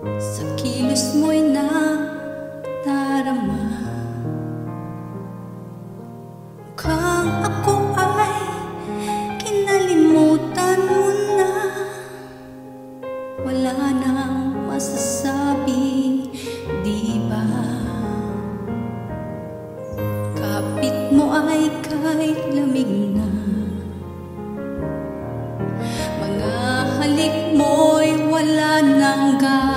Sa kilos mo'y nadarama, mukhang ako ay kinalimutan mo na. Wala nang masasabi, di ba? Kapit mo ay kahit lamig na, mga halik mo'y wala nang gana.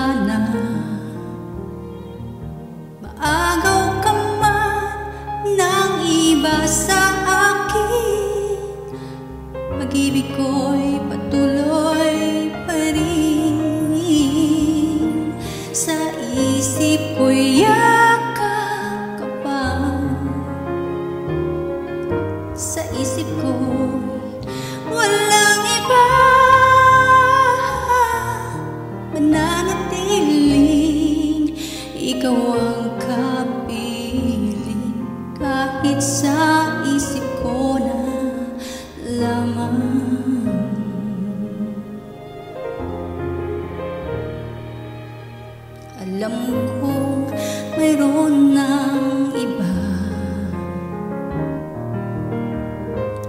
Maagaw ka man ng iba sa akin, pag-ibig ko'y patuloy pa rin. Sa isip ko'y yakap ka pa, sa isip ko'y walang iba. Mananatiling ikaw ang kapiling, kahit sa isip ko na lamang. Alam ko mayroon ng iba,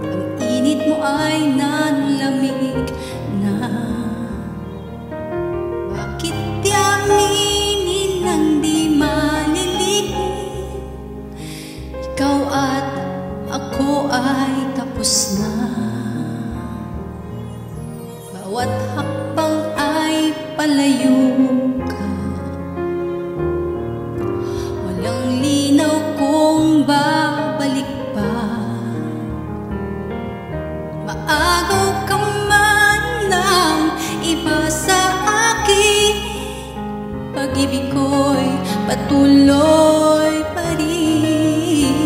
ang init mo ay nanlamig na. Bakit yaminin ng di malilihim? Ikaw at ako ay tapos na. Bawat hakbang ay palayo ka, walang linaw kung babalik pa. Maagaw ka man ng iba sa akin, pag-ibig ko'y patuloy pa rin.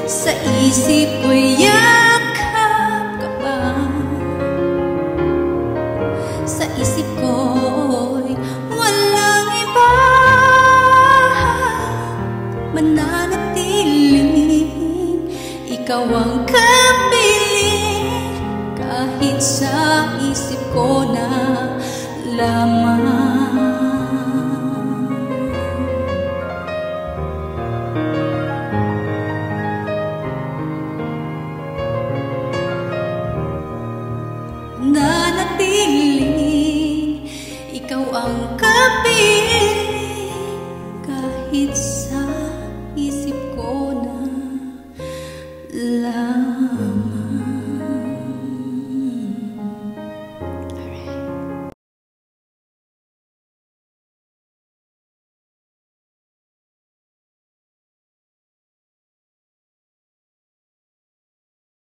Sa isip ko'y yakap ka pa, sa isip ko'y walang iba. Mananatiling ikaw ang kapiling, kahit sa isip ko na lamang. Nanatiling ikaw ang kapiling, kahit sa